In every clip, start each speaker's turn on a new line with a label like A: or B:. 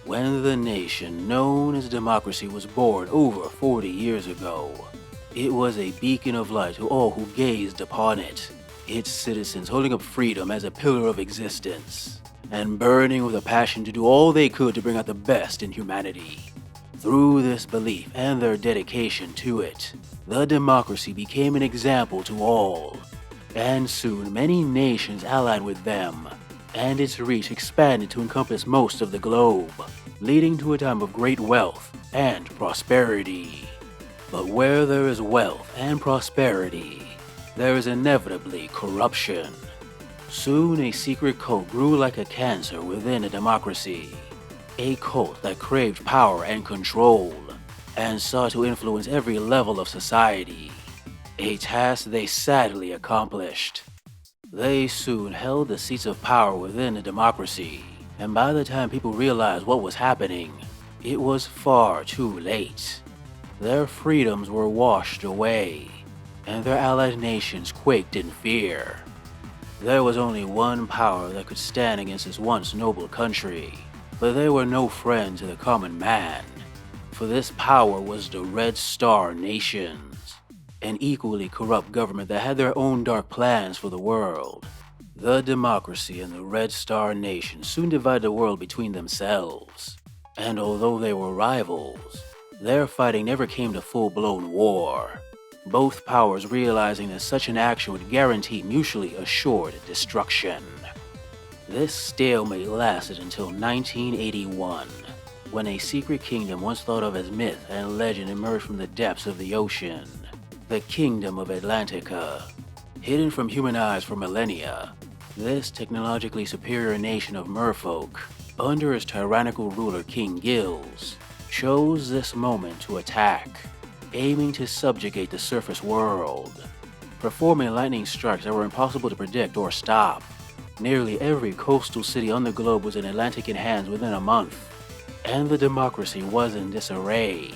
A: When the nation known as democracy was born over 40 years ago, it was a beacon of light to all who gazed upon it, its citizens holding up freedom as a pillar of existence, and burning with a passion to do all they could to bring out the best in humanity. Through this belief and their dedication to it, the democracy became an example to all, and soon many nations allied with them, and its reach expanded to encompass most of the globe, leading to a time of great wealth and prosperity. But where there is wealth and prosperity, there is inevitably corruption. Soon a secret cult grew like a cancer within a democracy, a cult that craved power and control, and sought to influence every level of society, a task they sadly accomplished. They soon held the seats of power within the democracy, and by the time people realized what was happening, it was far too late. Their freedoms were washed away, and their allied nations quaked in fear. There was only one power that could stand against this once noble country, but they were no friend to the common man, for this power was the Red Star Nations, an equally corrupt government that had their own dark plans for the world. The democracy and the Red Star Nation soon divided the world between themselves, and although they were rivals, their fighting never came to full-blown war, both powers realizing that such an action would guarantee mutually assured destruction. This stalemate lasted until 1981, when a secret kingdom once thought of as myth and legend emerged from the depths of the ocean, the Kingdom of Atlantica. Hidden from human eyes for millennia, this technologically superior nation of merfolk, under its tyrannical ruler King Gills, chose this moment to attack, aiming to subjugate the surface world, performing lightning strikes that were impossible to predict or stop. Nearly every coastal city on the globe was in Atlantican hands within a month, and the democracy was in disarray,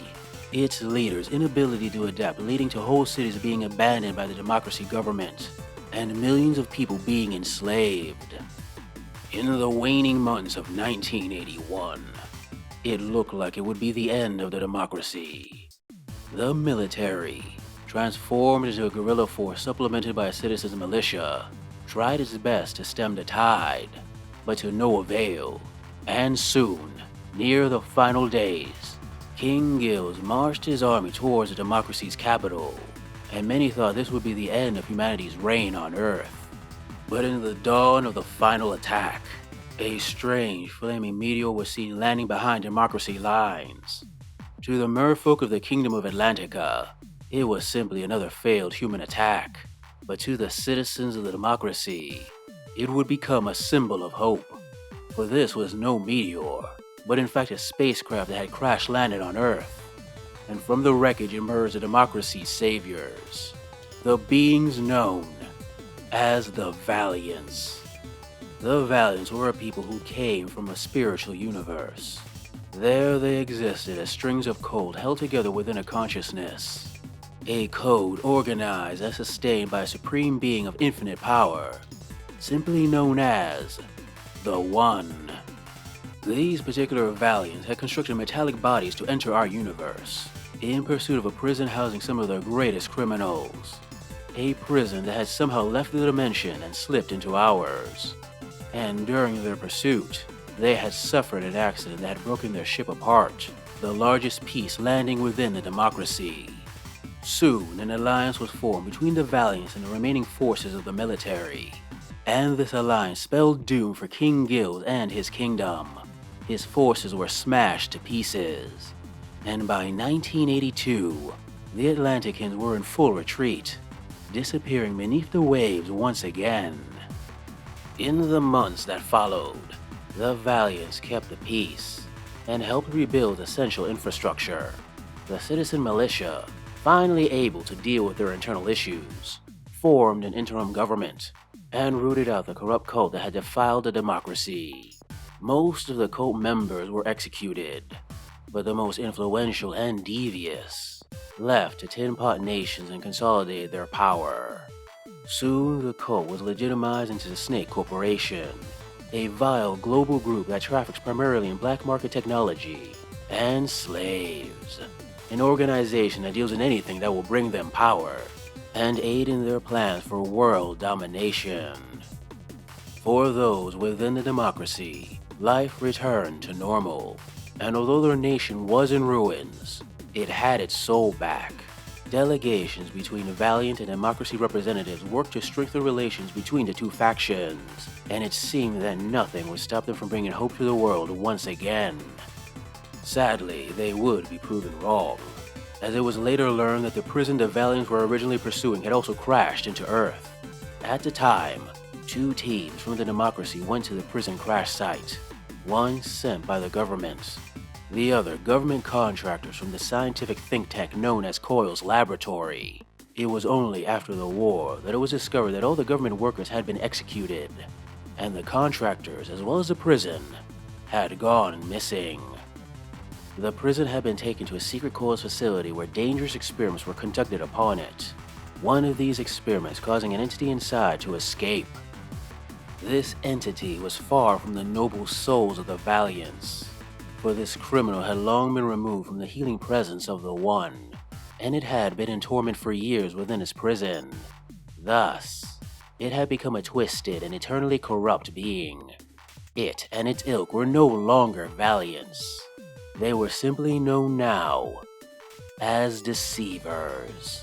A: its leaders' inability to adapt leading to whole cities being abandoned by the democracy government, and millions of people being enslaved. In the waning months of 1981, it looked like it would be the end of the democracy. The military, transformed into a guerrilla force supplemented by a citizens' militia, tried its best to stem the tide, but to no avail, and soon, near the final days, King Gills marched his army towards the democracy's capital, and many thought this would be the end of humanity's reign on Earth. But in the dawn of the final attack, a strange flaming meteor was seen landing behind democracy lines. To the merfolk of the Kingdom of Atlantica, it was simply another failed human attack, but to the citizens of the democracy, it would become a symbol of hope. For this was no meteor, but in fact a spacecraft that had crash-landed on Earth, and from the wreckage emerged the democracy's saviors, the beings known as the Valiants. The Valiants were a people who came from a spiritual universe. There they existed as strings of code held together within a consciousness, a code organized and sustained by a supreme being of infinite power, simply known as the One. These particular Valiants had constructed metallic bodies to enter our universe, in pursuit of a prison housing some of their greatest criminals. A prison that had somehow left the dimension and slipped into ours. And during their pursuit, they had suffered an accident that had broken their ship apart, the largest piece landing within the democracy. Soon, an alliance was formed between the Valiants and the remaining forces of the military, and this alliance spelled doom for King Gills and his kingdom. His forces were smashed to pieces, and by 1982, the Atlanticans were in full retreat, disappearing beneath the waves once again. In the months that followed, the Valiants kept the peace and helped rebuild essential infrastructure. The citizen militia, finally able to deal with their internal issues, formed an interim government and rooted out the corrupt cult that had defiled the democracy. Most of the cult members were executed, but the most influential and devious left to tin pot nations and consolidated their power. Soon the cult was legitimized into the Snake Corporation, a vile global group that traffics primarily in black market technology and slaves. An organization that deals in anything that will bring them power and aid in their plans for world domination. For those within the democracy, life returned to normal, and although their nation was in ruins, it had its soul back. Delegations between Valiant and Democracy representatives worked to strengthen relations between the two factions, and it seemed that nothing would stop them from bringing hope to the world once again. Sadly, they would be proven wrong, as it was later learned that the prison the Valiants were originally pursuing had also crashed into Earth. At the time, 2 teams from the Democracy went to the prison crash site, one sent by the government, the other government contractors from the scientific think tank known as Coil's Laboratory. It was only after the war that it was discovered that all the government workers had been executed, and the contractors, as well as the prison, had gone missing. The prison had been taken to a secret Coil's facility where dangerous experiments were conducted upon it, one of these experiments causing an entity inside to escape. This entity was far from the noble souls of the Valiants, for this criminal had long been removed from the healing presence of the One, and it had been in torment for years within his prison. Thus, it had become a twisted and eternally corrupt being. It and its ilk were no longer Valiants. They were simply known now as Deceivers.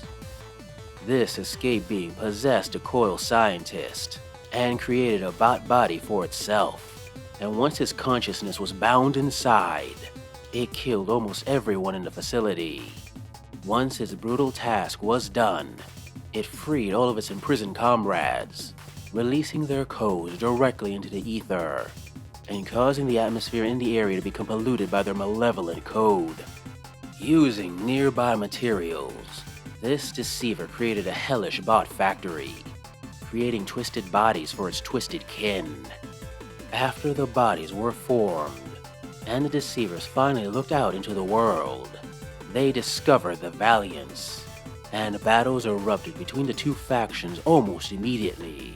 A: This escaped being possessed a Coil scientist and created a bot body for itself. And once his consciousness was bound inside, it killed almost everyone in the facility. Once its brutal task was done, it freed all of its imprisoned comrades, releasing their codes directly into the ether, and causing the atmosphere in the area to become polluted by their malevolent code. Using nearby materials, this deceiver created a hellish bot factory, creating twisted bodies for its twisted kin. After the bodies were formed, and the Deceivers finally looked out into the world, they discovered the Valiants, and battles erupted between the two factions almost immediately.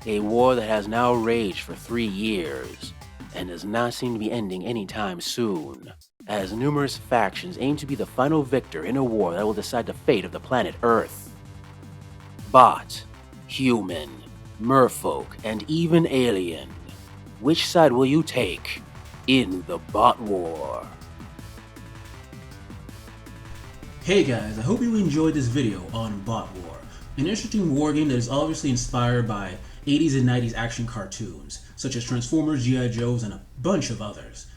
A: A war that has now raged for 3 years, and does not seem to be ending anytime soon, as numerous factions aim to be the final victor in a war that will decide the fate of the planet Earth. Bot, human, merfolk, and even alien. Which side will you take in the bot war?
B: Hey guys, I hope you enjoyed this video on Bot War, an interesting wargame that is obviously inspired by 80s and 90s action cartoons, such as Transformers, G.I. Joes, and a bunch of others.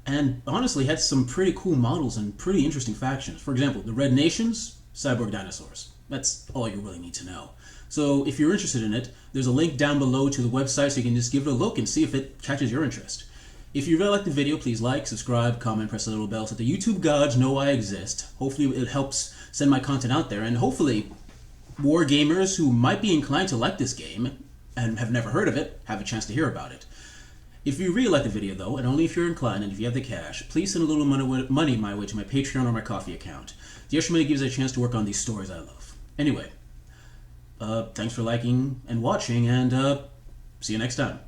B: And honestly had some pretty cool models and pretty interesting factions. For example, the Red Nations, cyborg dinosaurs. That's all you really need to know. So if you're interested in it, there's a link down below to the website so you can just give it a look and see if it catches your interest. If you really like the video, please like, subscribe, comment, press the little bell so the YouTube gods know I exist. Hopefully it helps send my content out there, and hopefully war gamers who might be inclined to like this game and have never heard of it have a chance to hear about it. If you really like the video though, and only if you're inclined and if you have the cash, please send a little money my way to my Patreon or my Coffee account. The extra money gives me a chance to work on these stories I love. Anyway, thanks for liking and watching, and see you next time.